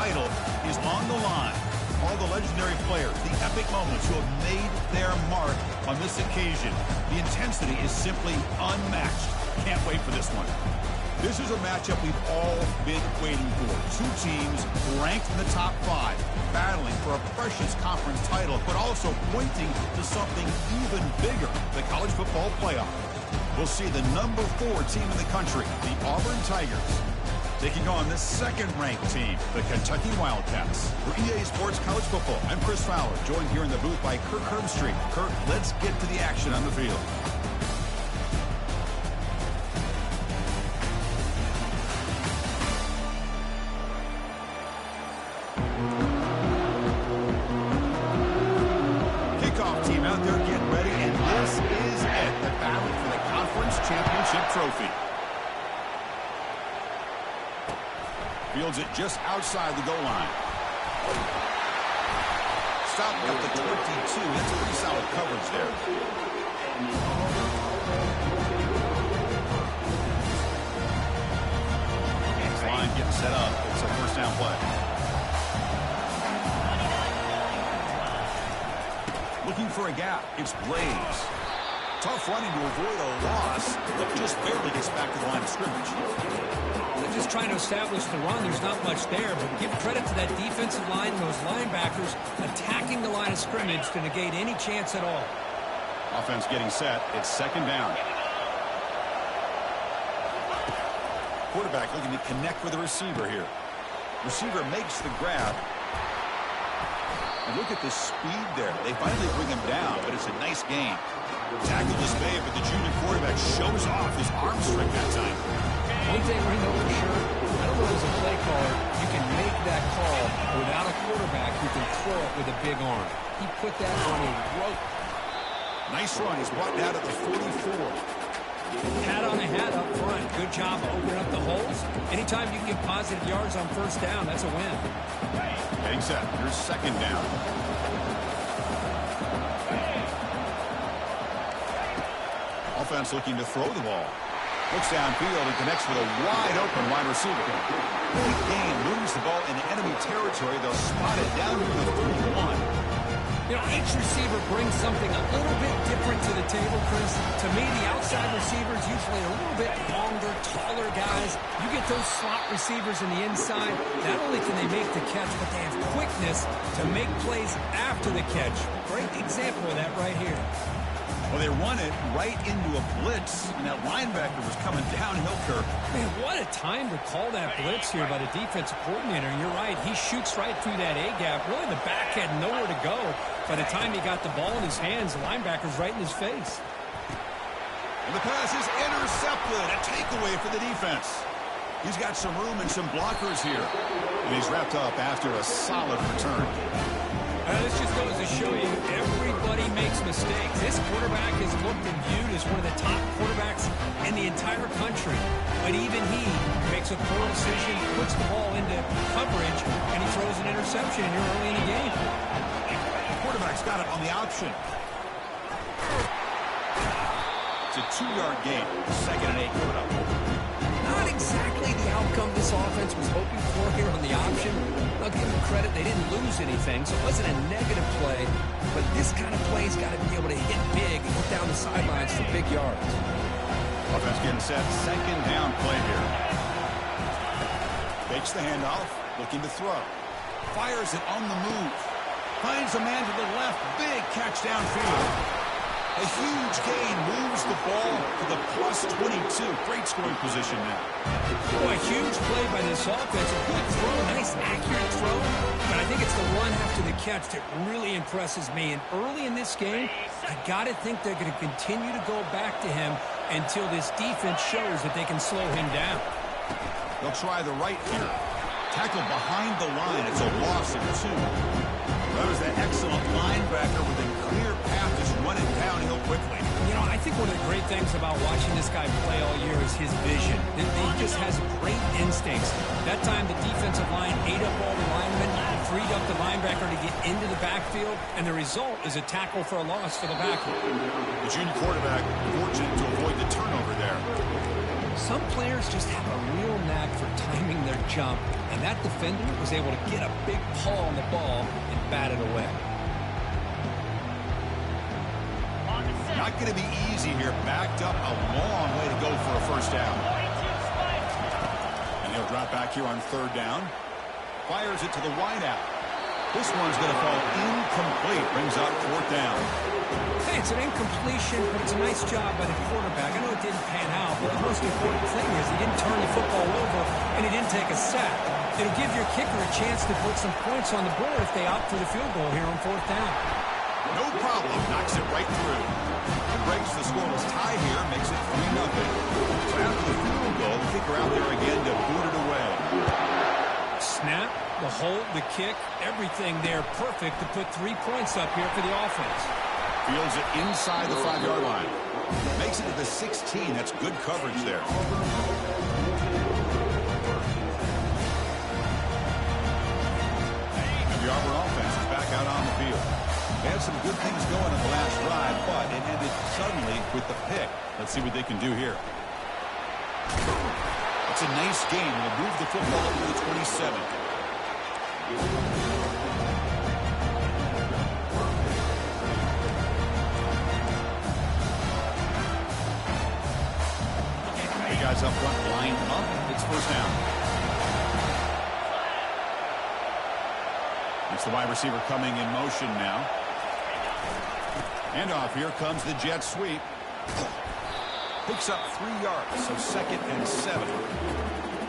title is on the line. All the legendary players, the epic moments who have made their mark on this occasion. The intensity is simply unmatched. Can't wait for this one. This is a matchup we've all been waiting for. Two teams ranked in the top 5, battling for a precious conference title, but also pointing to something even bigger, the college football playoff. We'll see the number 4 team in the country, the Auburn Tigers, taking on the second-ranked team, the Kentucky Wildcats. For EA Sports College Football, I'm Chris Fowler, joined here in the booth by Kirk Herbstreit. Kirk, let's get to the action on the field. Trophy. Fields it just outside the goal line. Stopped at the 22. That's a pretty solid coverage there. Next line getting set up. It's a first down play. Looking for a gap. It's Blaze. Tough running to avoid a loss, but just barely gets back to the line of scrimmage. They're just trying to establish the run. There's not much there, but give credit to that defensive line and those linebackers attacking the line of scrimmage to negate any chance at all. Offense getting set. It's second down. Quarterback looking to connect with the receiver here. Receiver makes the grab. And look at the speed there. They finally bring him down, but it's a nice gain. Tackle is made, but the junior quarterback shows off his arm strength that time. One thing we know for sure, I don't know as a play caller, you can make that call without a quarterback who can throw it with a big arm. He put that on a rope. Nice run. He's brought down at the 44. Hat on a hat up front. Good job opening up the holes. Anytime you can get positive yards on first down, that's a win. Getting set. Here's second down. Offense looking to throw the ball. Looks downfield and connects with a wide-open wide receiver. Big gain, moves the ball into enemy territory. They'll spot it down to the 31. You know, each receiver brings something a little bit different to the table, Chris. To me, the outside receivers usually a little bit longer, taller guys. You get those slot receivers in the inside, not only can they make the catch, but they have quickness to make plays after the catch. Great example of that right here. Well, they run it right into a blitz, and that linebacker was coming downhill, Kirk. Man, what a time to call that blitz here by the defensive coordinator. You're right. He shoots right through that A-gap. Really, the back had nowhere to go. By the time he got the ball in his hands, the linebacker's right in his face. And the pass is intercepted. A takeaway for the defense. He's got some room and some blockers here. And he's wrapped up after a solid return. This just goes to show you, everybody makes mistakes. This quarterback is looked and viewed as one of the top quarterbacks in the entire country. But even he makes a poor decision, puts the ball into coverage, and he throws an interception here early in the game. The quarterback's got it on the option. It's a 2-yard gain. Second and 8 coming up. Not exactly the outcome this offense was hoping for here on the option. I'll give them credit, they didn't lose anything, so it wasn't a negative play. But this kind of play's got to be able to hit big and get down the sidelines for big yards. Offense getting set. Second down play here. Fakes the handoff, looking to throw. Fires it on the move. Finds a man to the left. Big catch downfield. A huge gain, moves the ball to the plus 22. Great scoring position now. Boy, a huge play by this offense. A good throw, nice accurate throw. But I think it's the run after the catch that really impresses me. And early in this game, I got to think they're going to continue to go back to him until this defense shows that they can slow him down. They'll try the right here. Tackle behind the line. It's a loss of 2. That was an excellent linebacker with a clear path to run it downhill quickly. You know, I think one of the great things about watching this guy play all year is his vision. He just has great instincts. That time the defensive line ate up all the linemen, freed up the linebacker to get into the backfield, and the result is a tackle for a loss for the backer. The junior quarterback fortunate to avoid the turnover there. Some players just have a real knack for timing their jump, and that defender was able to get a big paw on the ball and bat it away. Not going to be easy here. Backed up a long way to go for a first down. And he'll drop back here on third down. Fires it to the wideout. This one's going to fall incomplete. Brings up fourth down. Hey, it's an incompletion, but it's a nice job by the quarterback. I know it didn't pan out, but the most important thing is he didn't turn the football over and he didn't take a sack. It'll give your kicker a chance to put some points on the board if they opt for the field goal here on fourth down. No problem. Knocks it right through. And breaks the scoreless tie here. Makes it 3-0. So after the field goal, the kicker out there again to boot it away. Snap, the hold, the kick, everything there perfect to put 3 points up here for the offense. Fields it inside the 5-yard line. Makes it to the 16. That's good coverage there. And the Auburn offense is back out on the field. They had some good things going in the last drive, but it ended suddenly with the pick. Let's see what they can do here. It's a nice game. They'll move the football up to the 27. The guys up front line up. It's first down. It's the wide receiver coming in motion now. And off here comes the jet sweep. Picks up 3 yards, so 2nd and 7.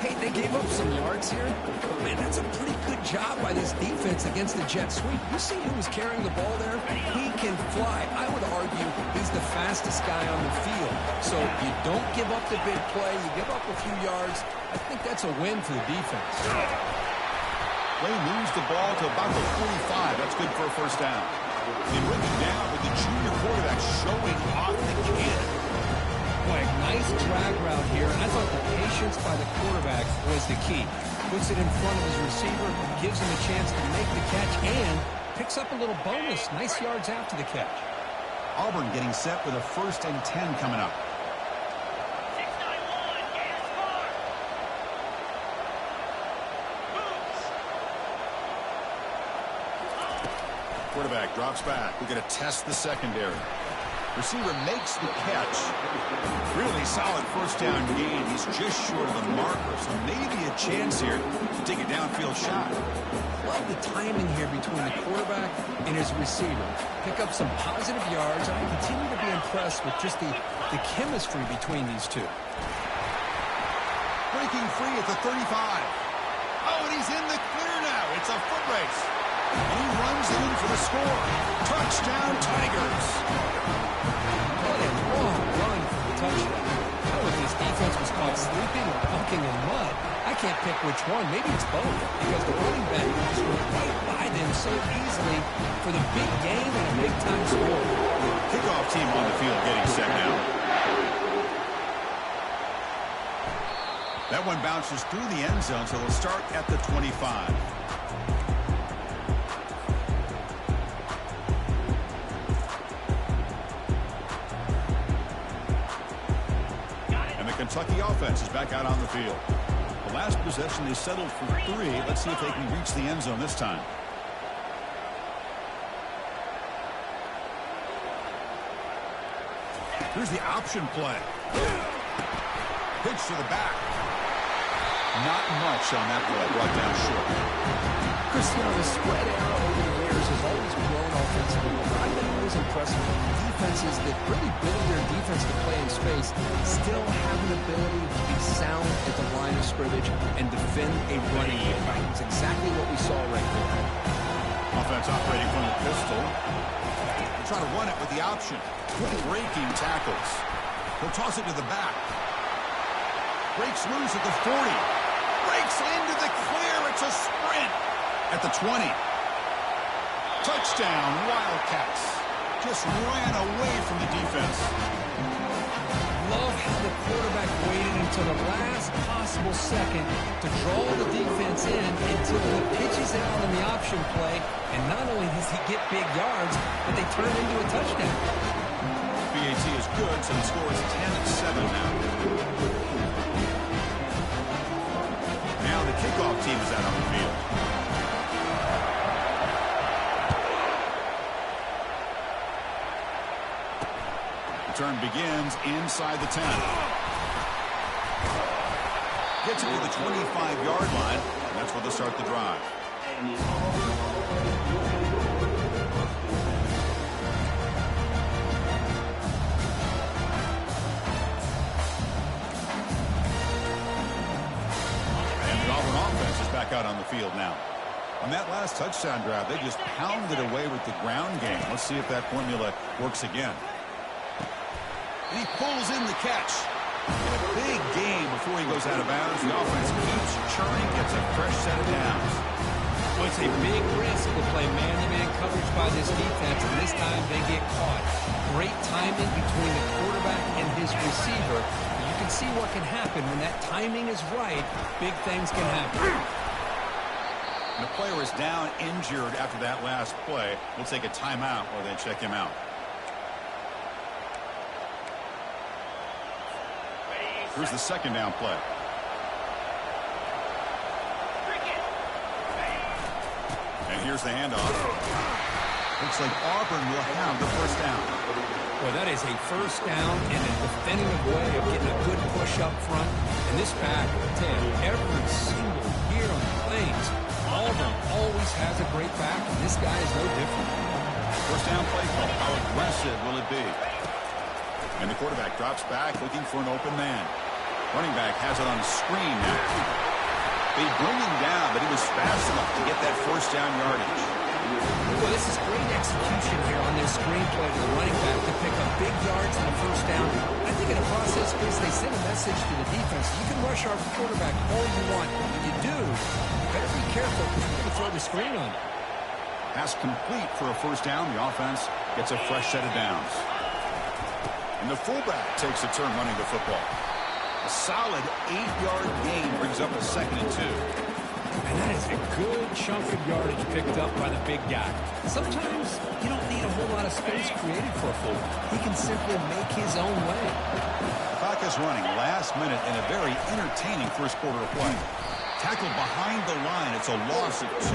Hey, they gave up some yards here. But man, that's a pretty good job by this defense against the jet sweep. You see who was carrying the ball there? He can fly. I would argue he's the fastest guy on the field. So you don't give up the big play. You give up a few yards. I think that's a win for the defense. Ray moves the ball to about the 45. That's good for a first down. They bring it down with the junior quarterback showing off the cannon. Boy, nice drag route here. I thought the patience by the quarterback was the key. Puts it in front of his receiver, gives him a chance to make the catch, and picks up a little bonus. Nice yards after the catch. Auburn getting set with a 1st and 10 coming up. Quarterback drops back. We're going to test the secondary. Receiver makes the catch. Really solid first down gain. He's just short of the marker, so maybe a chance here to take a downfield shot. Love the timing here between the quarterback and his receiver. Pick up some positive yards. I continue to be impressed with just the chemistry between these two. Breaking free at the 35. Oh, and he's in the clear now. It's a foot race. And he runs it in for the score. Touchdown, Tigers. What a long run for the touchdown. I don't know if this defense was caught sleeping or walking in mud. I can't pick which one. Maybe it's both, because the running back just went right by them so easily for the big game and a big-time score. Kickoff team on the field getting set now. That one bounces through the end zone, so they'll start at the 25. Kentucky offense is back out on the field. The last possession, they settled for 3. Let's see if they can reach the end zone this time. Here's the option play. Pitch to the back. Not much on that play. Brought down short. Chris, you know, the spread arrow over the years has always grown offensively. I've been always impressed with defenses that really build their defense to play in space, still have an ability to be sound at the line of scrimmage and defend a running game. It's exactly what we saw right there. Offense operating from the pistol. Try to run it with the option. Breaking tackles. He'll toss it to the back. Breaks loose at the 40. Breaks into the clear. It's a sprint at the 20. Touchdown, Wildcats. Just ran away from the defense. Love how the quarterback waited until the last possible second to draw the defense in until he pitches out on the option play. And not only does he get big yards, but they turn into a touchdown. BAT is good, so the score is 10-7 now. kickoff team is out on the field. Return begins inside the 10. Gets it to the 25-yard line, and that's where they'll start the drive. Back out on the field now. On that last touchdown drive, they just pounded away with the ground game. Let's see if that formula works again. And he pulls in the catch. And a big game before he goes out of bounds. The offense keeps churning, gets a fresh set of downs. Well, it's a big risk to play man-to-man coverage by this defense, and this time they get caught. Great timing between the quarterback and his receiver. You can see what can happen when that timing is right. Big things can happen. The player is down injured after that last play. We'll take a timeout while they check him out. Here's the second down play. And here's the handoff. Looks like Auburn will have the first down. Well, that is a first down and a definitive way of getting a good push up front. And this back, Ted, every single year on the Plains, Auburn always has a great back, and this guy is no different. First down play call. How aggressive will it be? And the quarterback drops back looking for an open man. Running back has it on a screen now. They bring him down, but he was fast enough to get that first down yardage. Well, this is great execution here on this screen play to the running back to pick up big yards on the first down. I think in a process, Chris, they send a message to the defense. You can rush our quarterback all you want, but when you do, you better be careful because we're going to throw the screen on you. Pass complete for a first down. The offense gets a fresh set of downs. And the fullback takes a turn running the football. A solid 8-yard gain brings up a 2nd and 2. And that is a good chunk of yardage picked up by the big guy. Sometimes you don't need a whole lot of space created for a fullback. He can simply make his own way. Clock is running last minute in a very entertaining first quarter of play. Tackled behind the line. It's a loss of 2.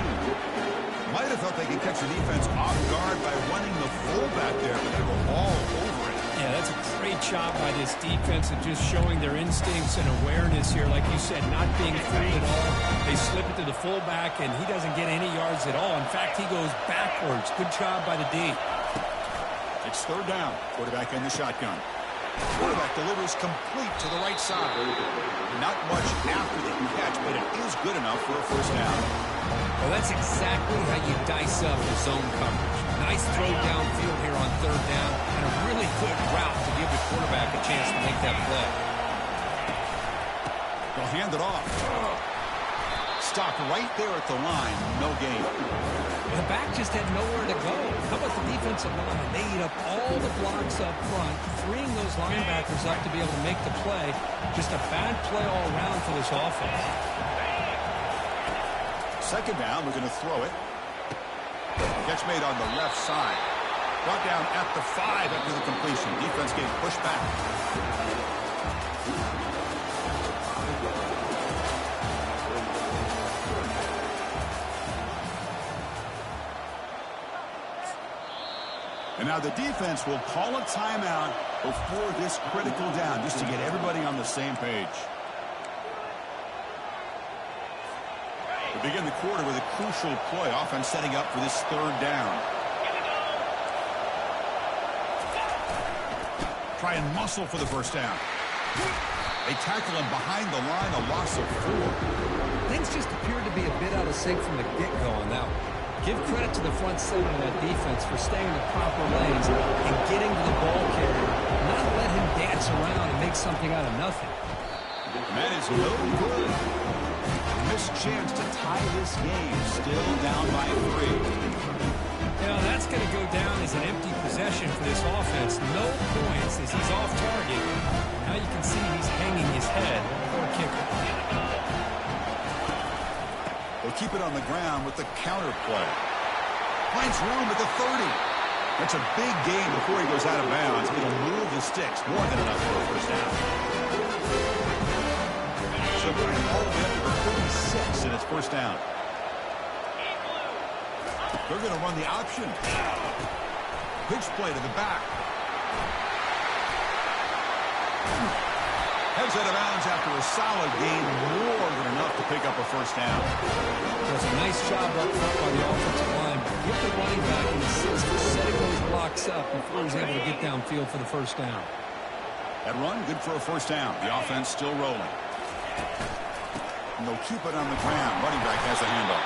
Might have thought they could catch the defense off guard by running the fullback there, but they were all over it. Yeah, that's a great job by this defense of just showing their instincts and awareness here. Like you said, not being fooled at all. They slip it to the fullback, and he doesn't get any yards at all. In fact, he goes backwards. Good job by the D. It's third down. Quarterback in the shotgun. Quarterback delivers complete to the right side. Not much after the catch, but it is good enough for a first down. Well, that's exactly how you dice up the zone coverage. Nice throw downfield here on third down, and a really good route to give the quarterback a chance to make that play. They'll hand it off. Stopped right there at the line. No gain. The back just had nowhere to go. How about the defensive line? They eat up all the blocks up front, freeing those linebackers up to be able to make the play. Just a bad play all around for this offense. Second down, we're going to throw it. Catch made on the left side. Brought down at the 5 after the completion. Defense getting pushed back. And now the defense will call a timeout before this critical down, just to get everybody on the same page. We begin the quarter with a crucial play. Offense setting up for this third down. Try and muscle for the first down. They tackle him behind the line, a loss of 4. Things just appeared to be a bit out of sync from the get-go on that one. Give credit to the front seven of that defense for staying in the proper lanes and getting to the ball carrier. Not let him dance around and make something out of nothing. And that is no good. Missed chance to tie this game. Still down by 3. You know, that's going to go down as an empty possession for this offense. No points as he's off target. Now you can see he's hanging his head for a kicker. They'll keep it on the ground with the counter play. Finds room at the 30. That's a big gain before he goes out of bounds. It'll move the sticks. More than enough for a first down. So going all the way up to the 36, and it's first down. They're going to run the option. Pitch play to the back. Heads out of bounds after a solid gain, more than enough to pick up a first down. It was a nice job up front by the offensive line. Give the running back an assist for setting those blocks up before he's able to get downfield for the first down. That run, good for a first down. The offense still rolling. And they'll keep it on the ground. Running back has a handoff.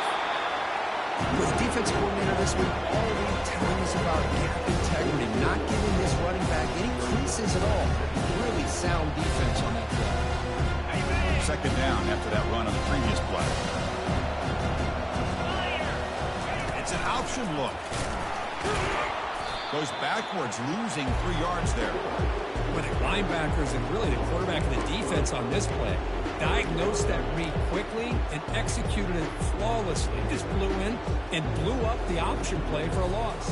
With the defense coordinator this week already telling us about gap integrity, not giving this running back any creases at all. Really sound defense on that play. Second down after that run on the previous play. It's an option look. Goes backwards, losing 3 yards there. With the linebackers and really the quarterback of the defense on this play, diagnosed that read quickly and executed it flawlessly. Just blew in and blew up the option play for a loss.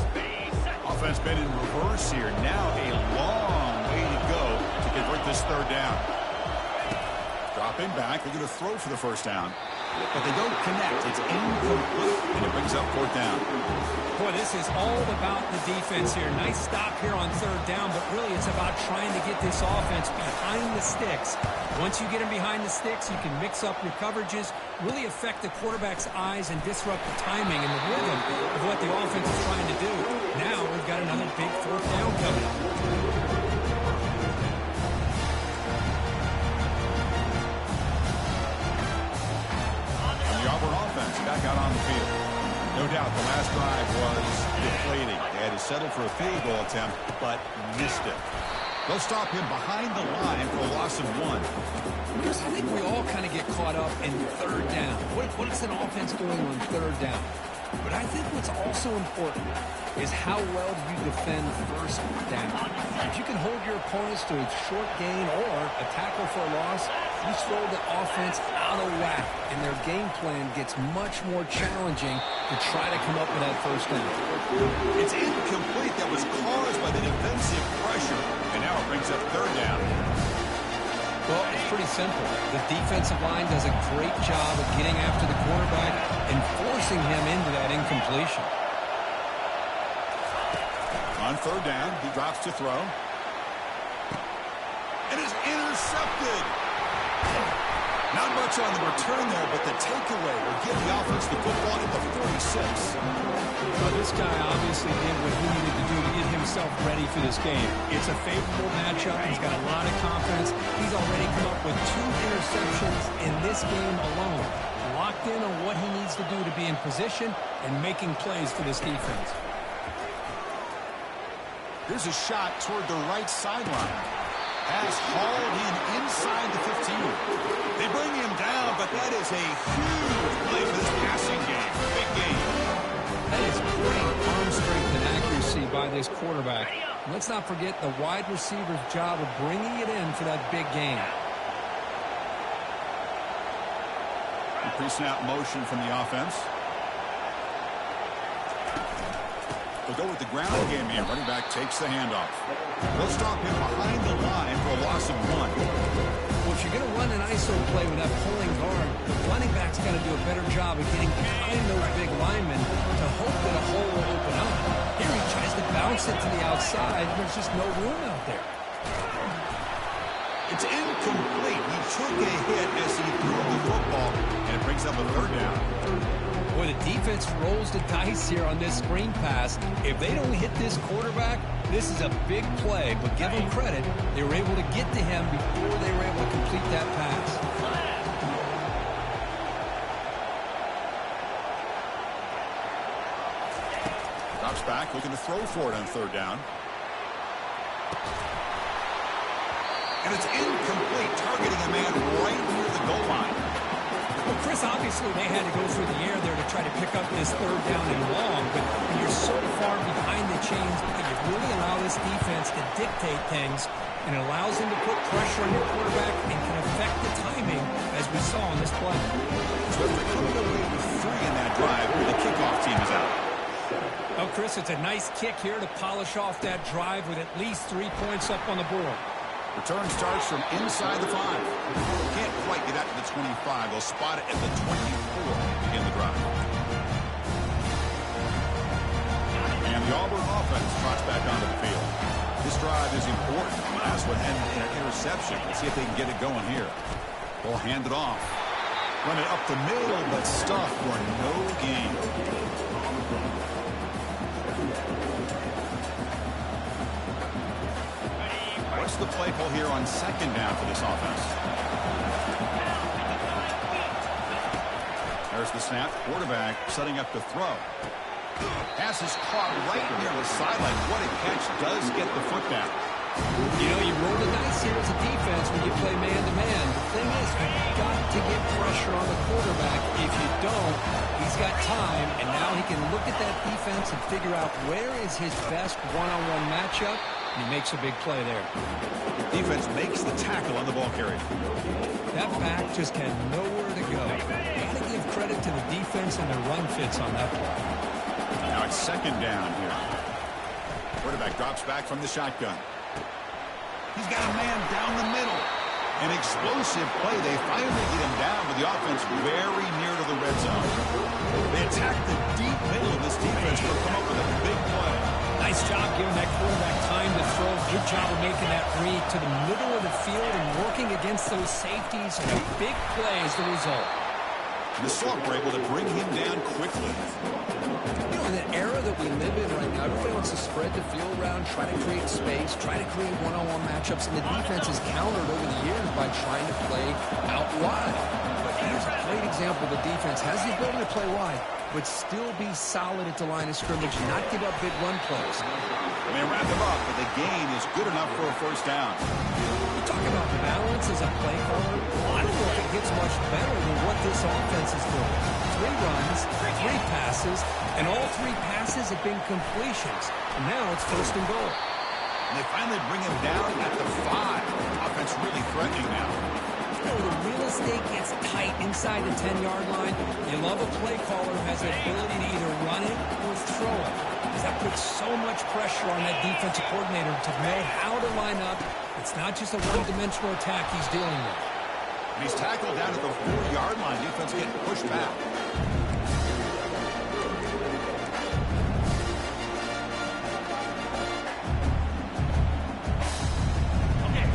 Offense been in reverse here. Now a long way to go to convert this third down. Dropping back. They're going to throw for the first down. But they don't connect. It's incomplete, and it brings up fourth down. Boy, this is all about the defense here. Nice stop here on third down, but really it's about trying to get this offense behind the sticks. Once you get them behind the sticks, you can mix up your coverages, really affect the quarterback's eyes and disrupt the timing and the rhythm of what the offense is trying to do. Now we've got another big fourth down coming up. Auburn offense back out on the field. No doubt the last drive was deflating. They had to settle for a field goal attempt, but missed it. They'll stop him behind the line for a loss of 1. Because I think we all kind of get caught up in third down. What is an offense doing on third down? But I think what's also important is how well do you defend first down. If you can hold your opponents to a short gain or a tackle for a loss, you throw the offense out of whack, and their game plan gets much more challenging to try to come up with that first down. It's incomplete. That was caused by the defensive pressure, and now it brings up third down. Well, it's pretty simple. The defensive line does a great job of getting after the quarterback and forcing him into that incompletion. On third down, he drops to throw. And is intercepted. Not much on the return there, but the takeaway will give the offense the football at the 46. Well, this guy obviously did what he needed to do to get himself ready for this game. It's a favorable matchup. He's got a lot of confidence. He's already come up with 2 interceptions in this game alone. Locked in on what he needs to do to be in position and making plays for this defense. Here's a shot toward the right sideline. Pass hauled in inside the 15. They bring him down, but that is a huge play for this passing game. Big game. That is great arm strength and accuracy by this quarterback. And let's not forget the wide receiver's job of bringing it in for that big game. Pre-snap motion from the offense. They'll go with the ground game here. Running back takes the handoff. They'll stop him behind the line for a loss of 1. Well, if you're going to run an ISO play with that pulling guard, the running back's got to do a better job of getting behind those big linemen to hope that a hole will open up. Here he tries to bounce it to the outside. There's just no room out there. It's incomplete. He took a hit as he threw the football, and it brings up a third down. Boy, the defense rolls the dice here on this screen pass. If they don't hit this quarterback, this is a big play. But give them credit, they were able to get to him before they were able to complete that pass. Drops back, looking to throw for it on third down. And it's incomplete, targeting a man right near the goal line. Well, Chris, obviously they had to go through the air there to try to pick up this third down and long, but when you're so far behind the chains, you really allow this defense to dictate things, and it allows them to put pressure on your quarterback and can affect the timing, as we saw on this play. So after coming away with 3 in that drive, the kickoff team is out. Oh, Chris, it's a nice kick here to polish off that drive with at least 3 points up on the board. Return starts from inside the 5. Can't quite get out to the 25. They'll spot it at the 24 to begin the drive. And the Auburn offense trots back onto the field. This drive is important. The last one ended in an interception. Let's see if they can get it going here. They'll hand it off. Run it up the middle, but stuffed for no gain. What's the play call here on second down for this offense? There's the snap. Quarterback setting up to throw. Pass is caught right near the sideline. What a catch. Does get the foot down. You know, you roll the dice here as a defense when you play man-to-man. The thing is, you've got to get pressure on the quarterback. If you don't, he's got time, and now he can look at that defense and figure out where is his best one-on-one matchup, and he makes a big play there. Defense makes the tackle on the ball carrier. That back just had nowhere to go. Got to give credit to the defense and their run fits on that play. Now it's second down here. Quarterback drops back from the shotgun. He's got a man down the middle. An explosive play. They finally get him down, but the offense very near to the red zone. They attack the deep middle of this defense. Will come up with a big play. Nice job giving that quarterback time to throw. Good job of making that read to the middle of the field and working against those safeties. And a big play as the result. The Sauk were able to bring him down quickly. You know, in the era that we live in right now, everybody wants to spread the field around, try to create space, try to create one-on-one matchups, and the defense has countered over the years by trying to play out wide. But here's a great example. The defense has the ability to play wide, but still be solid at the line of scrimmage and not give up big run plays. They wrap him up, but the gain is good enough for a first down. You talk about balance as a play caller. I don't know if it gets much better than what this offense is doing. 3 runs, 3 passes, and all 3 passes have been completions. And now it's first and goal. And they finally bring him down at the 5. Offense really threatening now. You know, the real estate gets tight inside the 10-yard line. You love a play caller who has the ability to either run it or throw it. Because that puts so much pressure on that defensive coordinator to know how to line up. It's not just a one-dimensional attack he's dealing with. And he's tackled down at the 4-yard line. Defense getting pushed back.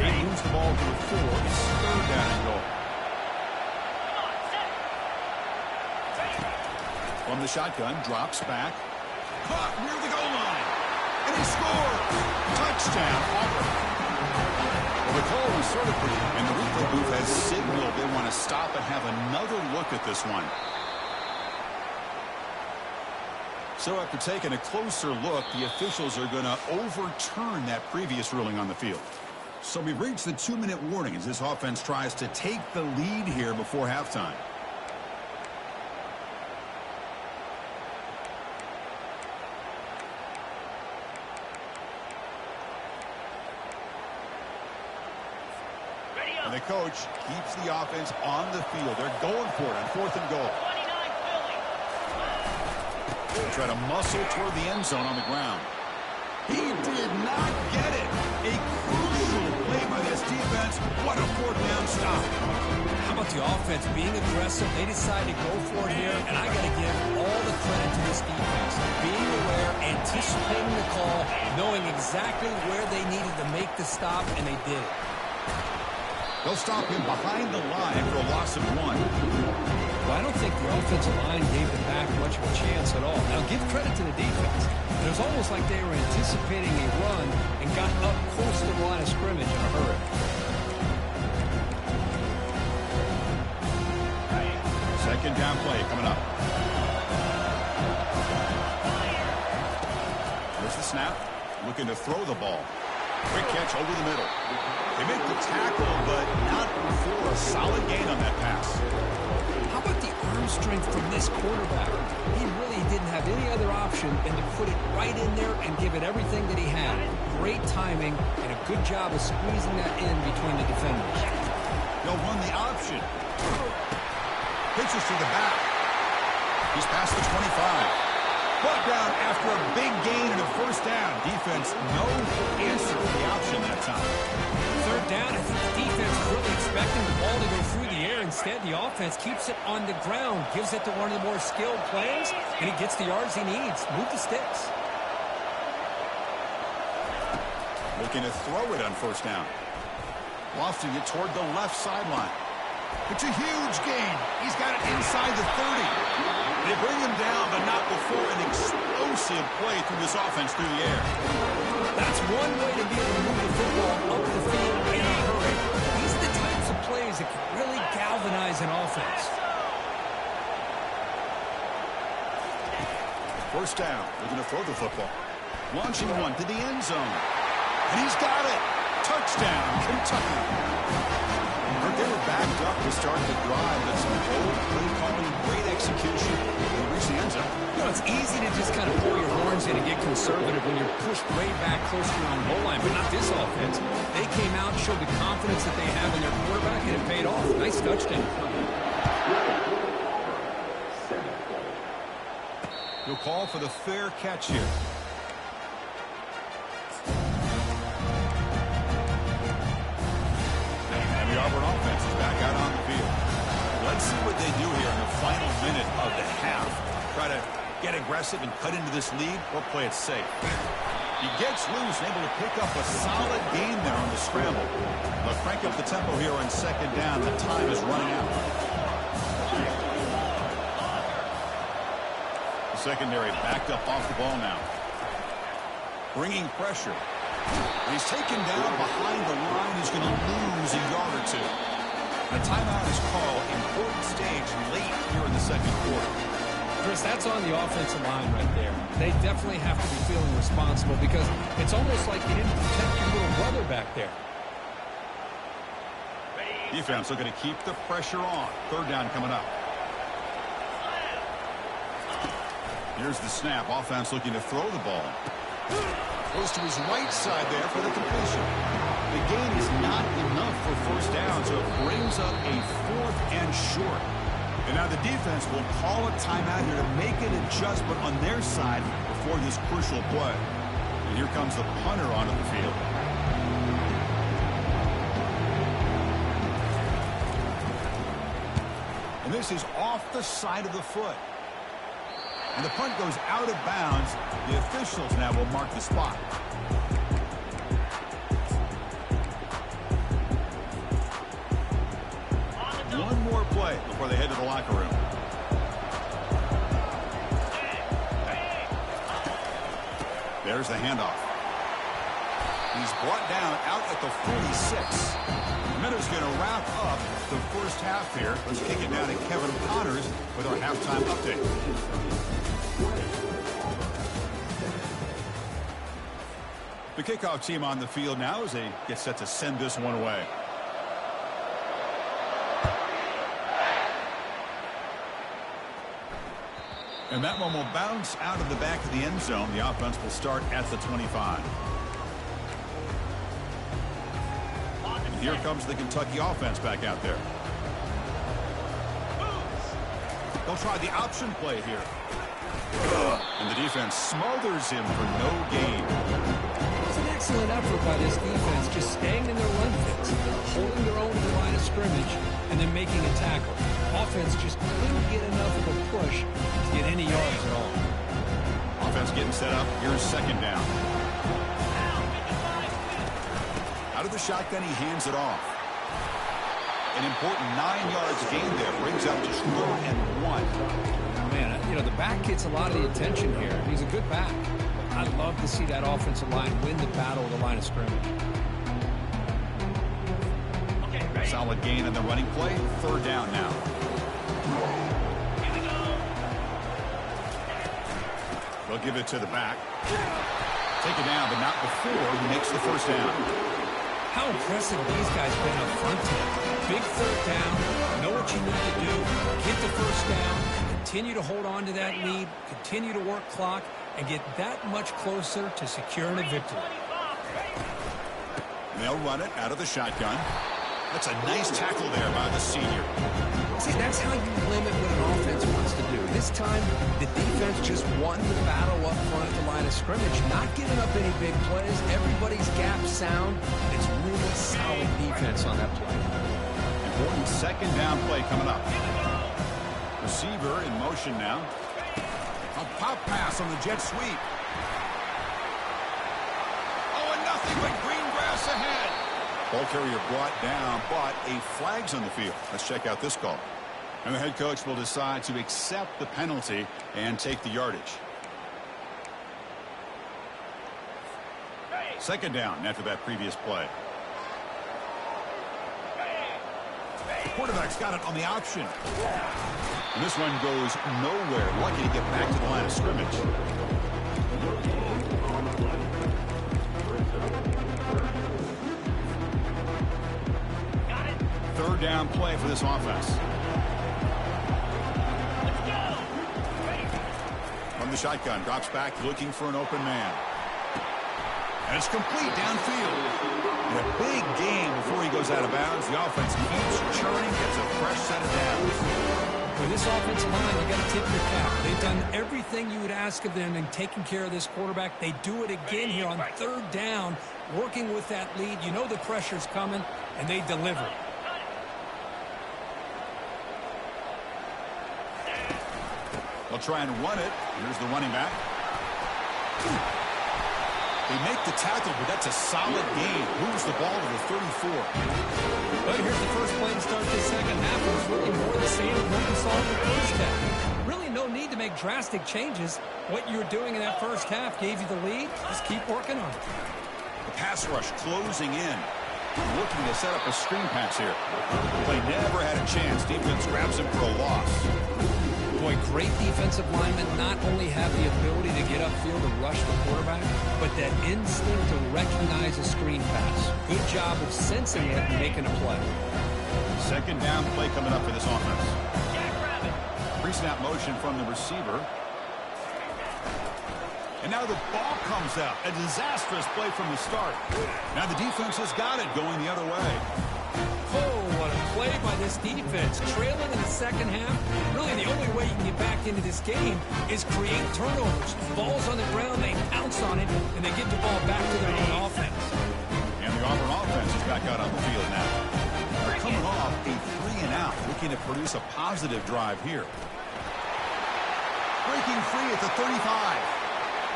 He moves the ball to the 4. It's third down and goal. From the shotgun, drops back. Caught near the goal line. And he scores. Touchdown, Auburn. Well, the call was sort of pretty, and the replay booth has signaled they want to stop and have another look at this one. So after taking a closer look, the officials are going to overturn that previous ruling on the field. So we've reached the 2-minute warning as this offense tries to take the lead here before halftime. And the coach keeps the offense on the field. They're going for it on 4th and goal. They try to muscle toward the end zone on the ground. He did not get it. A crucial play by this defense. What a 4th down stop. How about the offense being aggressive? They decide to go for it here, and I got to give all the credit to this defense. Being aware, anticipating the call, knowing exactly where they needed to make the stop, and they did. They'll stop him behind the line for a loss of 1. Well, I don't think the offensive line gave them back much of a chance at all. Now, give credit to the defense. It was almost like they were anticipating a run and got up close to the line of scrimmage in a hurry. Second down play coming up. There's the snap. Looking to throw the ball. Quick catch over the middle. They make the tackle, but not before a solid gain on that pass. How about the arm strength from this quarterback? He really didn't have any other option than to put it right in there and give it everything that he had. Great timing and a good job of squeezing that in between the defenders. They'll run the option. Pitches to the back. He's past the 25. Brought down after a big gain and a first down. Defense, no answer for the option that time. Third down, I think the defense is really expecting the ball to go through the air. Instead, the offense keeps it on the ground, gives it to one of the more skilled players, and he gets the yards he needs. Move the sticks. Looking to throw it on first down. Lofting it toward the left sideline. It's a huge gain. He's got it inside the 30. They bring him down, but not before an explosive play through this offense through the air. That's one way to be able to move the football up the field in a hurry. These are the types of plays that can really galvanize an offense. First down. Looking to throw the football. Launching one to the end zone. And he's got it. Touchdown, Kentucky. They were backed up to start the drive, but some bold play calling, great execution, and reach the end zone. You know, it's easy to just kind of pull your horns in and get conservative when you're pushed way back close to your own goal line, but not this offense. They came out and showed the confidence that they have in their quarterback, and it paid off. Nice touchdown. He'll call for the fair catch here. The Auburn offense is back out on the field. Let's see what they do here in the final minute of the half. Try to get aggressive and cut into this lead or play it safe. He gets loose, able to pick up a solid gain there on the scramble. They'll crank up the tempo here on second down. The time is running out. The secondary backed up off the ball now. Bringing pressure. He's taken down behind the line. He's going to lose a yard or two. The timeout is called. Important stage late here in the second quarter. Chris, that's on the offensive line right there. They definitely have to be feeling responsible because it's almost like you didn't protect your little brother back there. Defense looking to keep the pressure on. Third down coming up. Here's the snap. Offense looking to throw the ball. Goes to his right side there for the completion. The gain is not enough for first down, so it brings up a 4th and short. And now the defense will call a timeout here to make an adjustment on their side before this crucial play. And here comes the punter onto the field. And this is off the side of the foot. And the punt goes out of bounds. The officials now will mark the spot. One more play before they head to the locker room. There's the handoff. He's brought down out at the 46. Minutes going to wrap up the first half here. Let's kick it down to Kevin Connors with our halftime update. The kickoff team on the field now as they get set to send this one away. And that one will bounce out of the back of the end zone. The offense will start at the 25. And here comes the Kentucky offense back out there. They'll try the option play here. And the defense smothers him for no gain. It was an excellent effort by this defense, just staying in their run fits, holding their own to the line of scrimmage, and then making a tackle. Offense just couldn't get enough of a push to get any yards at all. Offense getting set up. Here's second down. Out of the shotgun, he hands it off. An important 9 yards gain there. Brings up just 3rd and 1. Oh, man, you know, the back gets a lot of the attention here. He's a good back. I'd love to see that offensive line win the battle of the line of scrimmage. Solid gain on the running play. 3rd down now. They'll give it to the back. Take it down, but not before he makes the first down. How impressive these guys been up front today. Big 3rd down. Know what you need to do. Get the first down. Continue to hold on to that lead. Continue to work clock. And get that much closer to securing a victory. They'll run it out of the shotgun. That's a nice tackle there by the senior. See, that's how you limit what an offense wants to do. This this time, the defense just won the battle up front at the line of scrimmage, not giving up any big plays. Everybody's gap sound. It's really solid defense on that play. Important second down play coming up. Receiver in motion now. A pop pass on the jet sweep. Oh, and nothing but green grass ahead. Ball carrier brought down, but a flag's on the field. Let's check out this call. And the head coach will decide to accept the penalty and take the yardage. Second down after that previous play. Quarterback's got it on the option. And this one goes nowhere. Lucky to get back to the line of scrimmage. Third down play for this offense. From the shotgun, drops back looking for an open man. And it's complete downfield. And a big game before he goes out of bounds. The offense keeps churning, gets a fresh set of downs. For this offensive line, you got to tip your cap. They've done everything you would ask of them in taking care of this quarterback. They do it again here on third down, working with that lead. You know the pressure's coming, and they deliver. They'll try and run it. Here's the running back. They make the tackle, but that's a solid gain. Moves the ball to the 34. But here's the first play to start the second half. It was really more the same of what we saw in the first half. Really no need to make drastic changes. What you were doing in that first half gave you the lead. Just keep working on it. The pass rush closing in. Looking to set up a screen pass here. They never had a chance. Defense grabs him for a loss. Boy, great defensive linemen not only have the ability to get upfield and rush the quarterback, but that instinct to recognize a screen pass. Good job of sensing it and making a play. Second down play coming up for this offense. Pre-snap motion from the receiver. And now the ball comes out. A disastrous play from the start. Now the defense has got it going the other way. Oh, what a play by this defense. Trailing in the second half. Really, the only way you can get back into this game is create turnovers. Ball's on the ground, they pounce on it, and they get the ball back to their own offense. And the Auburn offense is back out on the field now. They're coming off a 3-and-out, looking to produce a positive drive here. Breaking free at the 35.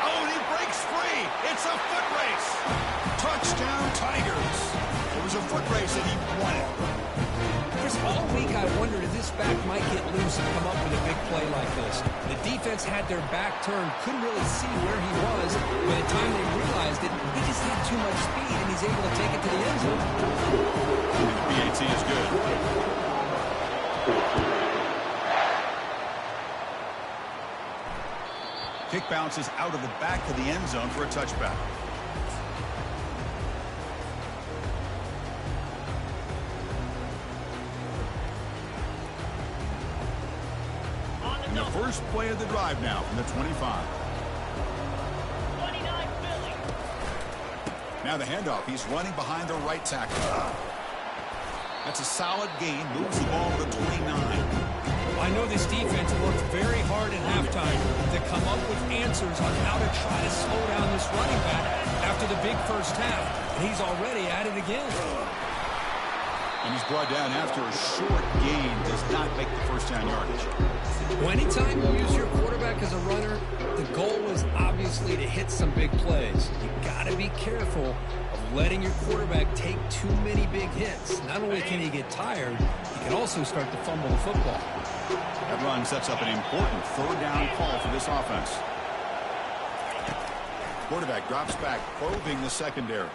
Oh, and he breaks free. It's a foot race. Touchdown, Tigers. It was a foot race, and he won it. Chris, all week I wondered if this back might get loose and come up with a big play like this. The defense had their back turned, couldn't really see where he was. By the time they realized it, he just had too much speed, and he's able to take it to the end zone. The PAT is good. Kick bounces out of the back of the end zone for a touchback. And the first play of the drive now from the 25. 29 Philly. Now the handoff. He's running behind the right tackle. That's a solid gain. Moves the ball to the 29. I know this defense worked very hard at halftime to come up with answers on how to try to slow down this running back after the big first half. And he's already at it again. And he's brought down after a short gain. Does not make the first down yardage. Well, anytime you use your quarterback as a runner, the goal is obviously to hit some big plays. You got to be careful of letting your quarterback take too many big hits. Not only can he get tired, he can also start to fumble the football. That run sets up an important third down call for this offense. Quarterback drops back, probing the secondary.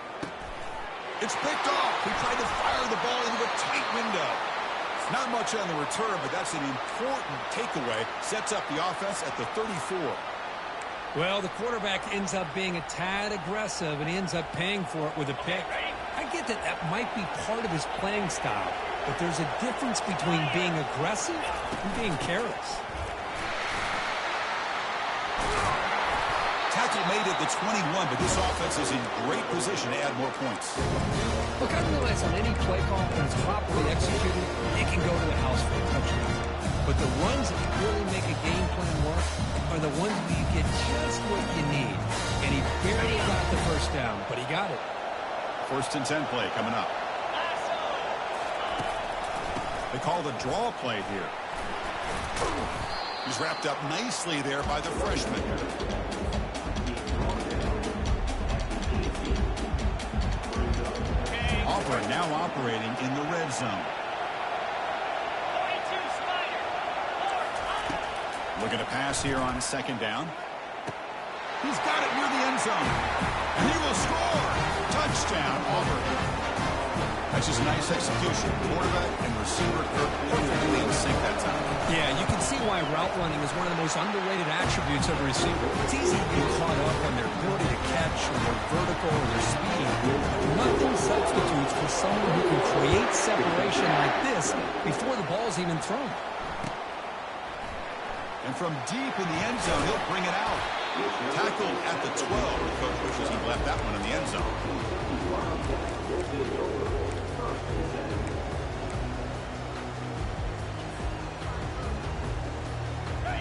It's picked off. He tried to fire the ball into a tight window. Not much on the return, but that's an important takeaway. Sets up the offense at the 34. Well, the quarterback ends up being a tad aggressive, and he ends up paying for it with a pick. I get that that might be part of his playing style, but there's a difference between being aggressive and being careless. Tackle made at the 21, but this offense is in great position to add more points. Look, I realize on any play call, when it's properly executed, it can go to the house for a touchdown. But the runs that really make a game plan work are the ones where you get just what you need. And he barely got the first down, but he got it. 1st and 10 play coming up. They call the draw play here. He's wrapped up nicely there by the freshman. Auburn now operating in the red zone. Looking to pass here on 2nd down. He's got it near the end zone. And he will score. Touchdown, Auburn. That's just nice execution. Quarterback and receiver perfectly in sync that time. Yeah, you can see why route running is one of the most underrated attributes of a receiver. It's easy to get caught up on their ability to catch or their vertical or their speed. Nothing substitutes for someone who can create separation like this before the ball's even thrown. And from deep in the end zone, he'll bring it out. Tackled at the 12. The coach wishes he left that one in the end zone.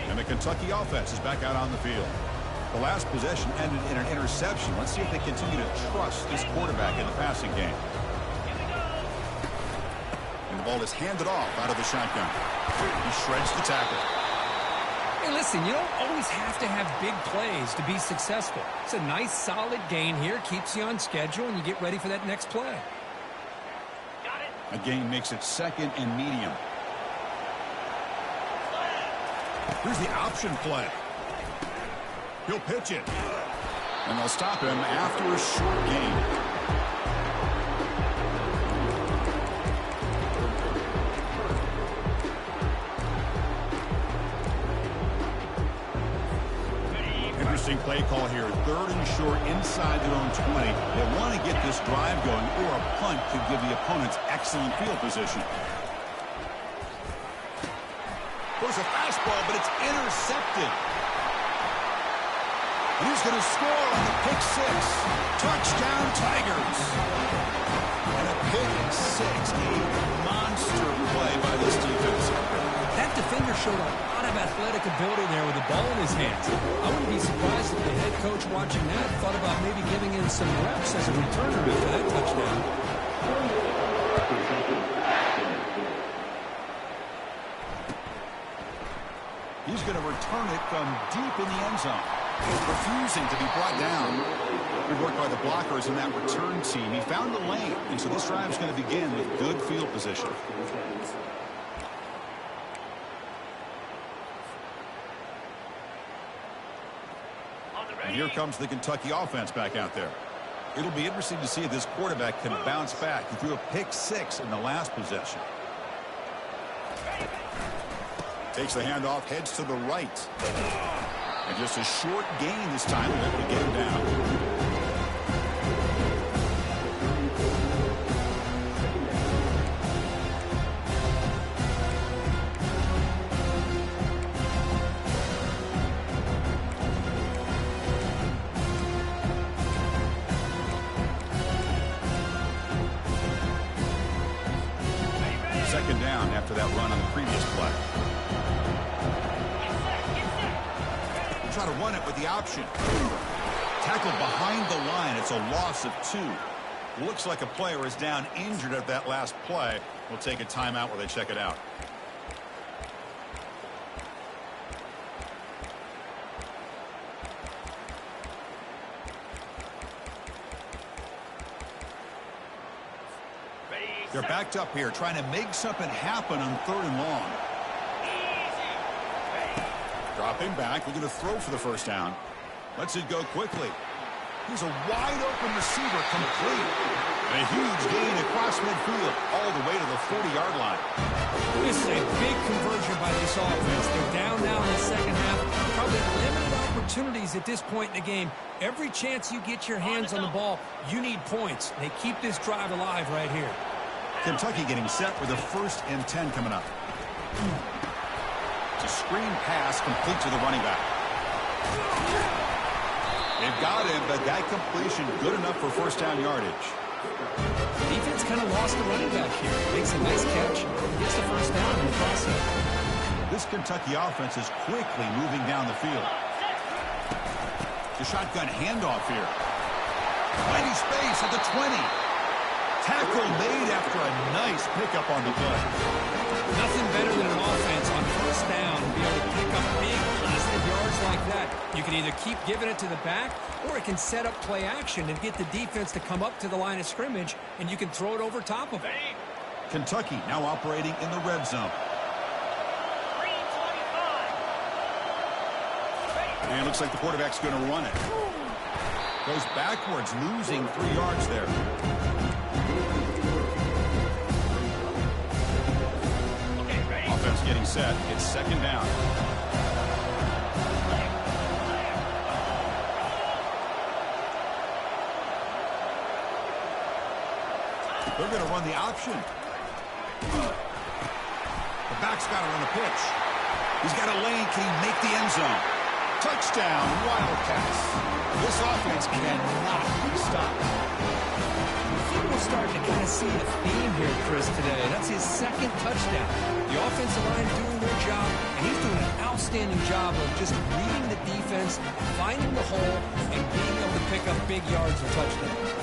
And the Kentucky offense is back out on the field. The last possession ended in an interception. Let's see if they continue to trust this quarterback in the passing game. And the ball is handed off out of the shotgun. He shreds the tackle. Hey, listen, you don't always have to have big plays to be successful. It's a nice, solid gain here. Keeps you on schedule, and you get ready for that next play. A gain makes it 2nd and medium. Here's the option play. He'll pitch it. And they'll stop him after a short gain. Interesting play call here. 3rd and short inside their own 20. They want to get this drive going, or a punt could give the opponents excellent field position. There's a fastball, but it's intercepted. And he's going to score on the pick 6. Touchdown, Tigers. And a pick 6. A monster play by this defense. That defender showed a lot of athletic ability there with the ball in his hands. I wouldn't be surprised if the head coach watching that thought about maybe giving him some reps as a returner for that touchdown. He's going to return it from deep in the end zone. Refusing to be brought down. Good work by the blockers in that return team. He found the lane, and so this drive is going to begin with good field position. And here comes the Kentucky offense back out there. It'll be interesting to see if this quarterback can bounce back. He threw a pick 6 in the last possession. Takes the handoff, heads to the right. And just a short gain this time to get him down. Second down after that run on the previous play. Try to run it with the option. Tackled behind the line. It's a loss of 2. Looks like a player is down injured at that last play. We'll take a timeout while they check it out. They're backed up here, trying to make something happen on 3rd and long. Dropping back, looking to throw for the first down. Lets it go quickly. He's a wide-open receiver, complete. And a huge gain across midfield, all the way to the 40-yard line. This is a big conversion by this offense. They're down now in the second half. Probably limited opportunities at this point in the game. Every chance you get your hands on the ball, you need points. They keep this drive alive right here. Kentucky getting set with a 1st and 10 coming up. It's a screen pass complete to the running back. They've got him, but that completion good enough for 1st down yardage. The defense kind of lost the running back here. Makes a nice catch. Gets the 1st down in the process. This Kentucky offense is quickly moving down the field. The shotgun handoff here. Mighty space at the 20. Tackle made after a nice pickup on the play. Nothing better than an offense on first down to be able to pick up big positive yards like that. You can either keep giving it to the back, or it can set up play action and get the defense to come up to the line of scrimmage, and you can throw it over top of it. Kentucky now operating in the red zone. And it looks like the quarterback's going to run it. Goes backwards, losing 3 yards there. Offense getting set. It's second down. They're going to run the option. The back's got it on the pitch. He's got a lane. Can he make the end zone? Touchdown, Wildcats. This offense cannot be stopped. I think we're starting to kind of see a theme here, Chris, today. That's his second touchdown. The offensive line doing their job, and he's doing an outstanding job of just reading the defense, finding the hole, and being able to pick up big yards and touchdowns.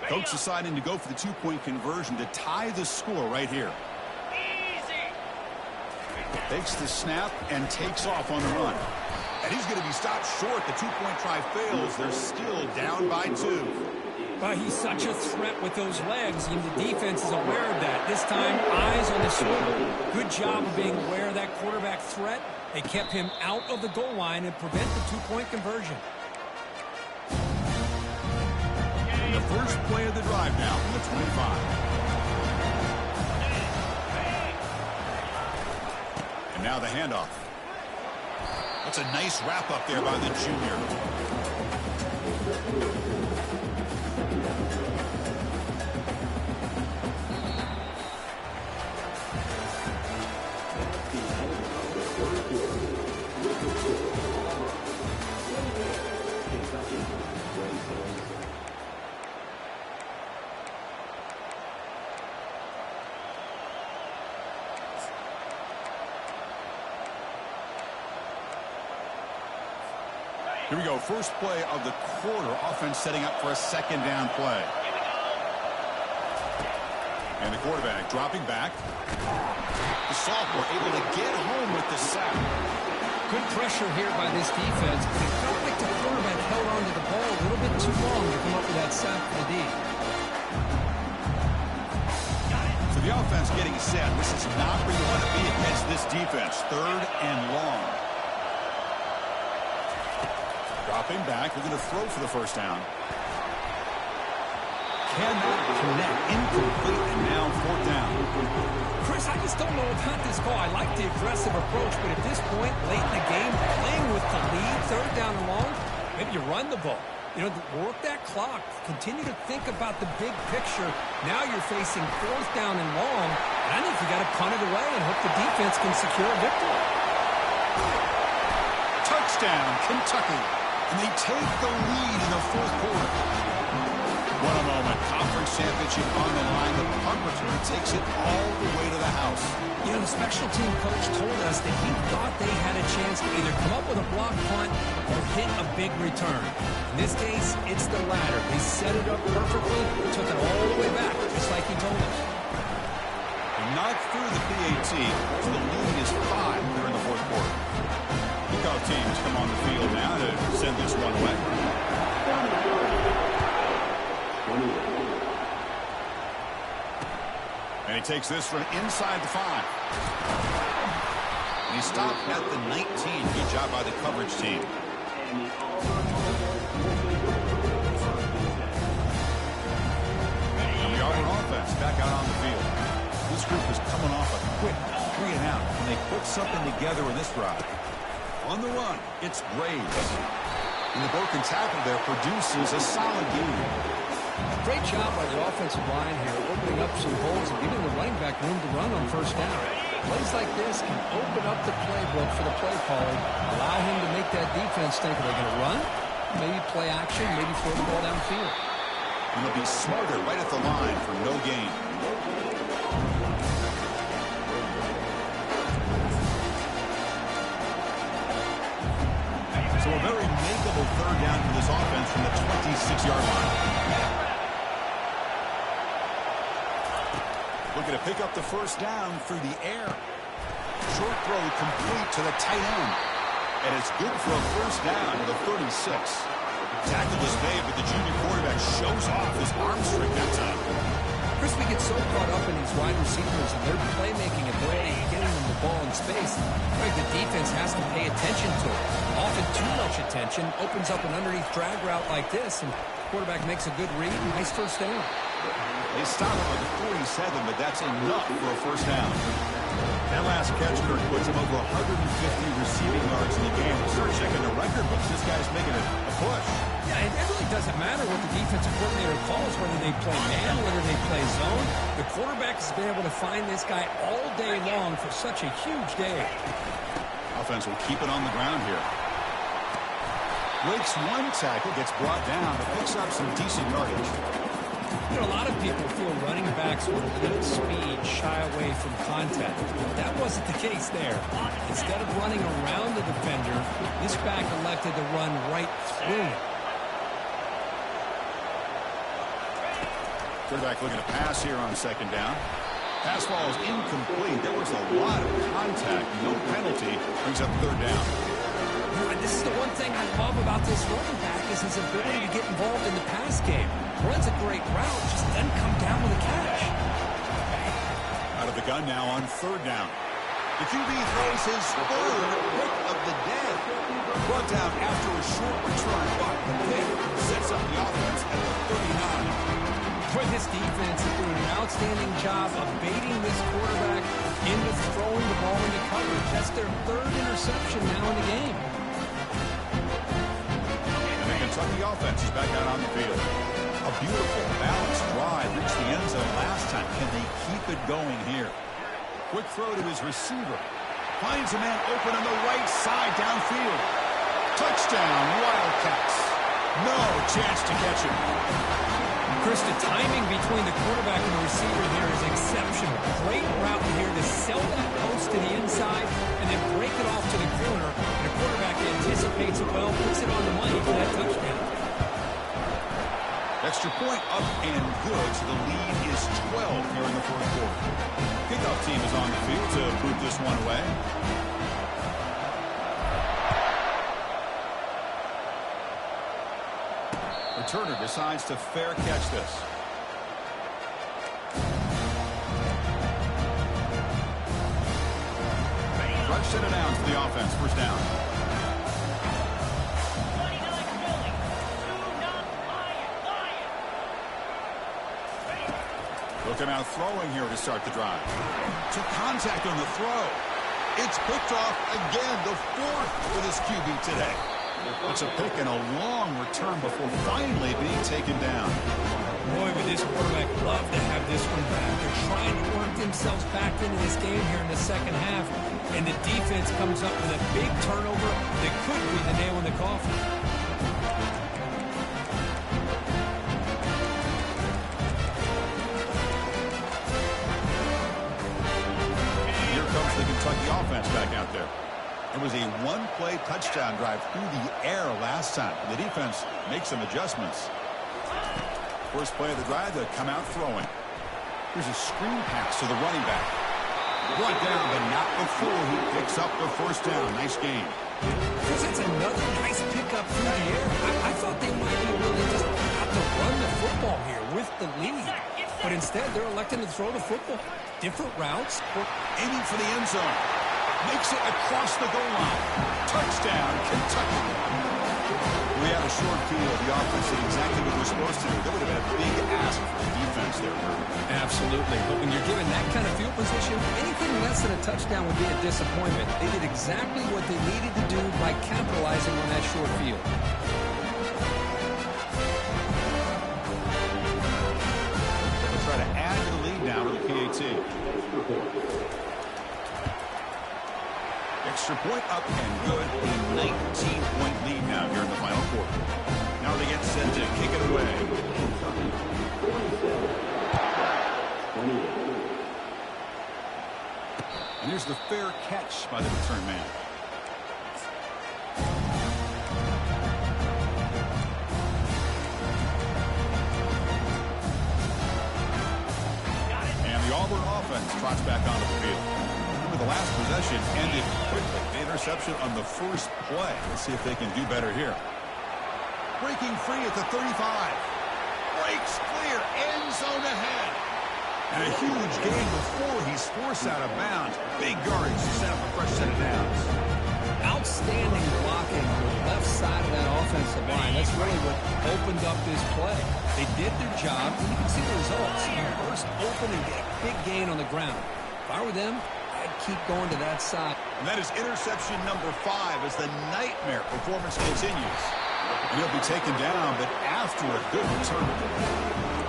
Coach deciding to go for the 2-point conversion to tie the score right here. Takes the snap and takes off on the run. And he's going to be stopped short. The 2-point try fails. They're still down by 2. But he's such a threat with those legs, and the defense is aware of that. This time, eyes on the swivel. Good job of being aware of that quarterback threat. They kept him out of the goal line and prevent the 2-point conversion. And the first play of the drive now from the 25. And now the handoff. That's a nice wrap up there by the junior. Here we go. First play of the quarter. Offense setting up for a second down play. And the quarterback dropping back. The sophomore able to get home with the sack. Good pressure here by this defense, but it felt like the quarterback held on to the ball a little bit too long to come up with that sack for the D. So the offense getting set. This is not where you want to be against this defense. Third and long. Dropping back. They're going to throw for the first down. Cannot connect. Incomplete. And now fourth down. Chris, I just don't know about this call. I like the aggressive approach, but at this point, late in the game, playing with the lead, third down and long, maybe you run the ball. You know, work that clock. Continue to think about the big picture. Now you're facing fourth down and long, and I think you got to punt it away and hope the defense can secure a victory. Touchdown, Kentucky. And they take the lead in the fourth quarter. What a moment. Conference championship on the line. The punt return takes it all the way to the house. You know, the special team coach told us that he thought they had a chance to either come up with a block punt or hit a big return. In this case, it's the latter. They set it up perfectly, took it all the way back, just like he told us. Knocked through the PAT, so the lead is 5 here in the fourth quarter. Look how teams come on the field now to send this one away. And he takes this from inside the 5. And he stopped at the 19. Good job by the coverage team. And the Auburn offense back out on the field. This group is coming off a quick 3 and out. And they put something together in this drive. On the run, it's Graves. And the broken tackle there produces a solid game. Great job by the offensive line here, opening up some holes and giving the running back room to run on first down. Plays like this can open up the playbook for the play caller, allow him to make that defense think, are they going to run? Maybe play action, maybe throw the ball downfield. And he'll be smothered right at the line for no gain. So a very makeable third down for this offense from the 26-yard line. Looking to pick up the first down through the air. Short throw complete to the tight end. And it's good for a first down to the 36. Tackle is made, but the junior quarterback shows off his arm strength that time. Chris, we get so caught up in these wide receivers and their playmaking ability, getting them the ball in space. Right, the defense has to pay attention to it. Often too much attention opens up an underneath drag route like this, and the quarterback makes a good read. Nice first down. They stop him at the 47, but that's enough for a first down. That last catch, Kirk, puts him over 150 receiving yards in the game. We'll start checking the record books. This guy's making a push. Yeah, it really doesn't matter what the defensive coordinator calls, whether they play man, whether they play zone. The quarterback has been able to find this guy all day long for such a huge day. Offense will keep it on the ground here. Breaks one tackle, gets brought down, but picks up some decent yardage. You know, a lot of people feel running backs with elite speed shy away from contact. That wasn't the case there. Instead of running around the defender, this back elected to run right through him. Quarterback looking to pass here on second down. Pass ball is incomplete. There was a lot of contact. No penalty. Brings up third down. This is the one thing I love about this running back is his ability to get involved in the pass game. Runs a great route, just doesn't come down with a catch. Out of the gun now on third down. The QB throws his third pick of the day. Brought down after a short return, but the pick sets up the offense at the 39. For this defense is doing an outstanding job of baiting this quarterback into throwing the ball into coverage. That's their third interception now in the game. And the Kentucky offense is back out on the field. A beautiful, balanced drive. Reached the end zone last time. Can they keep it going here? Quick throw to his receiver. Finds a man open on the right side downfield. Touchdown, Wildcats. No chance to catch him. Chris, the timing between the quarterback and the receiver here is exceptional. Great route here to sell that post to the inside and then break it off to the corner. And the quarterback anticipates it well, puts it on the money for that touchdown. Extra point up and good, so the lead is 12 here in the fourth quarter. Kickoff team is on the field to boot this one away. Returner decides to fair catch this. Rush set it down to the offense. First down. Looking out throwing here to start the drive. Took contact on the throw. It's picked off again, the fourth for this QB today. It's a pick and a long return before finally being taken down. Boy, would this quarterback love to have this one back. They're trying to work themselves back into this game here in the second half, and the defense comes up with a big turnover that could be the nail in the coffin. Here comes the Kentucky offense back out there. It was a one-play touchdown drive through the air last time. The defense makes some adjustments. First play of the drive, they come out throwing. Here's a screen pass to the running back. Brought down, but not before he picks up the first down. Nice game. That's another nice pickup through the air. I thought they might be really just out to run the football here with the lead. But instead, they're electing to throw the football. Different routes. Aiming for the end zone. Makes it across the goal line. Touchdown, Kentucky. We had a short field. The offense did exactly what they're supposed to do. That would have been a big ask for the defense there. Absolutely. But when you're given that kind of field position, anything less than a touchdown would be a disappointment. They did exactly what they needed to do by capitalizing on that short field. They'll try to add to the lead now with the PAT. Extra point up and good. A 19-point lead now here in the final quarter. Now they get set to kick it away. And here's the fair catch by the return man. And the Auburn offense trots back onto the field. Remember, the last possession ended quickly. The interception on the first play. Let's see if they can do better here. Breaking free at the 35. Breaks clear. End zone ahead. And a huge gain before he's forced out of bounds. Big yardage to set up a fresh set of downs. Outstanding blocking on the left side of that offensive line. That's really what opened up this play. They did their job, and you can see the results. You burst open and get a big gain on the ground. If I were them, I'd keep going to that side. And that is interception number 5 as the nightmare performance continues. And he'll be taken down, but after a good return.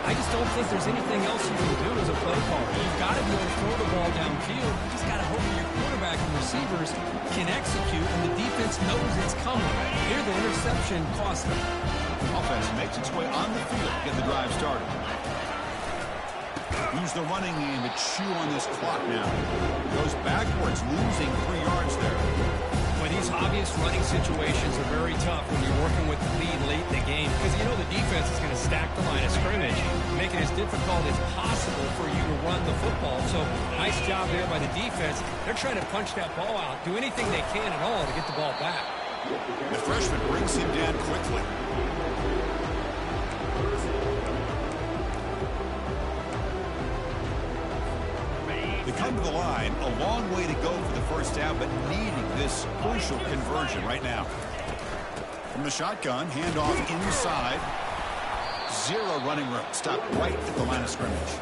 I just don't think there's anything else you can do as a play caller. You've got to be able to throw the ball downfield. You just got to hope that your quarterback and receivers can execute, and the defense knows it's coming. Here, the interception cost them. Offense makes its way on the field to get the drive started. Use the running game to chew on this clock now. Goes backwards, losing 3 yards there. Well, these obvious running situations are very tough when you're working with the lead late in the game, because you know the defense is going to stack the line of scrimmage, make it as difficult as possible for you to run the football. So nice job there by the defense. They're trying to punch that ball out, do anything they can at all to get the ball back. The freshman brings him down quickly. They come to the line, a long way to go for the first down, but needing this crucial conversion right now. From the shotgun, handoff inside. 0 running room. Stop right at the line of scrimmage.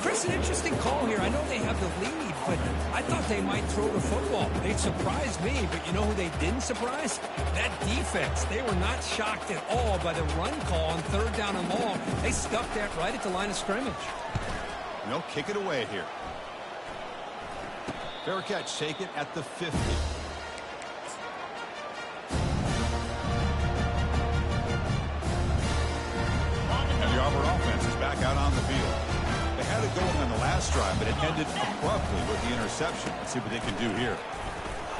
Chris, an interesting call here. I know they have the lead, but I thought they might throw the football. They surprised me, but you know who they didn't surprise? That defense. They were not shocked at all by the run call on 3rd down and long. They stuck that right at the line of scrimmage. And they'll kick it away here. Fair catch taken at the 50. And the Auburn offense is back out on the field. They had it going on the last drive, but it ended abruptly with the interception. Let's see what they can do here.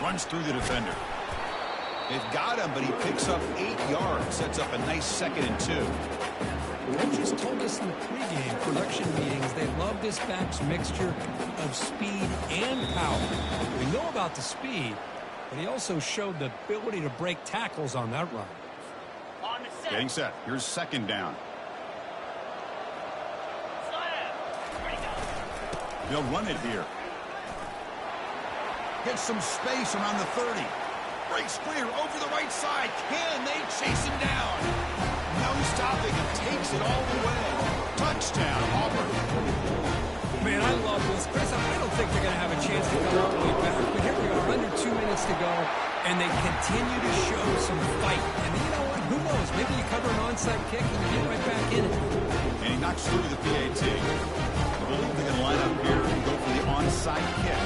Runs through the defender. They've got him, but he picks up 8 yards. Sets up a nice 2nd and 2. Coaches told us in the pregame production meetings they love this back's mixture of speed and power. We know about the speed, but he also showed the ability to break tackles on that run. Getting set. Here's 2nd down. They'll run it here. Get some space around the 30. Breaks clear over the right side. Can they chase him down? No stopping and takes it all the way. Touchdown, Auburn. Man, I love this. Chris, I don't think they're going to have a chance to go all the way back. But here we are, under 2 minutes to go, and they continue to show some fight. And you know what? Who knows? Maybe you cover an onside kick and you get right back in it. And he knocks through the PAT. I believe they're going to line up here and go for the onside kick.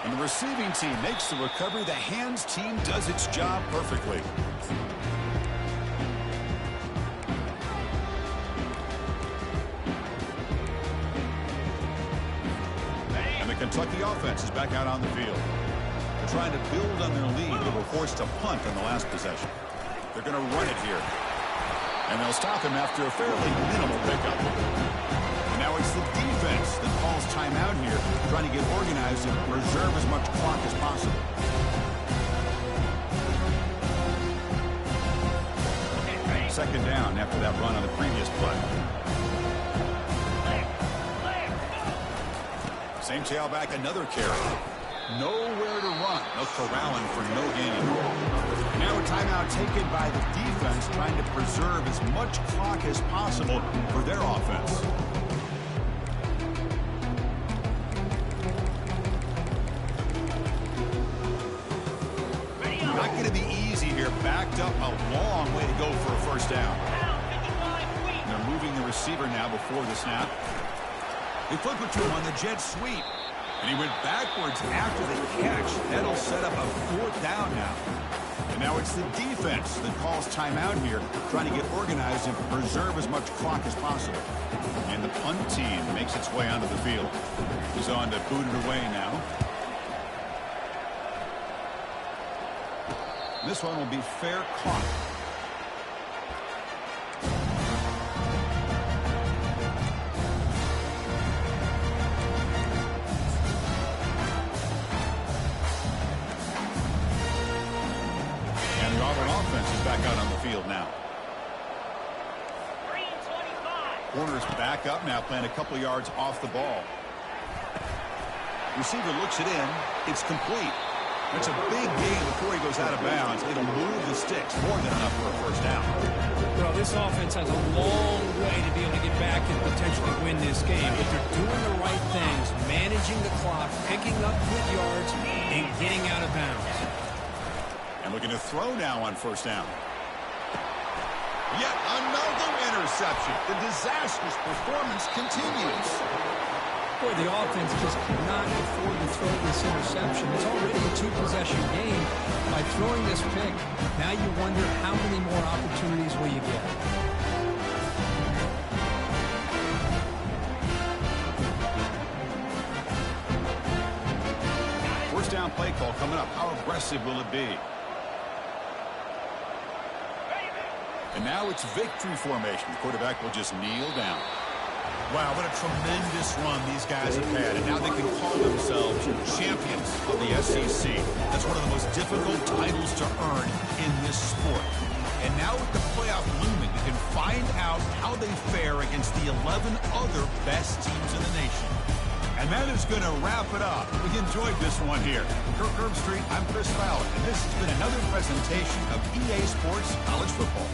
And the receiving team makes the recovery. The hands team does its job perfectly. And the Kentucky offense is back out on the field. They're trying to build on their lead. They were forced to punt on the last possession. They're going to run it here. And they'll stop him after a fairly minimal pickup. And now it's the defense that calls timeout here, trying to get organized and preserve as much clock as possible. Second down after that run on the previous play. Same tailback, another carry. Nowhere to run. No corralling for no gain. Now a timeout taken by the defense, trying to preserve as much clock as possible for their offense. Not going to be easy here. Backed up a long way to go for a first down. And they're moving the receiver now before the snap. They flip it to him on the jet sweep. And he went backwards after the catch. That'll set up a 4th down now. And now it's the defense that calls timeout here, trying to get organized and preserve as much clock as possible. And the punt team makes its way onto the field. He's on to boot it away now. This one will be fair caught. And the Auburn offense is back out on the field now. Corner's back up now, playing a couple yards off the ball. Receiver looks it in. It's complete. It's a big gain before he goes out of bounds. It'll move the sticks, more than enough for a first down. Well, this offense has a long way to be able to get back and potentially win this game. But they're doing the right things, managing the clock, picking up good yards, and getting out of bounds. And looking to throw now on first down. Yet another interception. The disastrous performance continues. Boy, the offense just cannot afford to throw this interception. It's already a two-possession game. By throwing this pick, now you wonder how many more opportunities will you get. First down play call coming up. How aggressive will it be? And now it's victory formation. The quarterback will just kneel down. Wow, what a tremendous run these guys have had. And now they can call themselves champions of the SEC. That's one of the most difficult titles to earn in this sport. And now with the playoff looming, you can find out how they fare against the 11 other best teams in the nation. And that is going to wrap it up. We enjoyed this one here. Kirk Herbstreit, I'm Chris Fowler, and this has been another presentation of EA Sports College Football.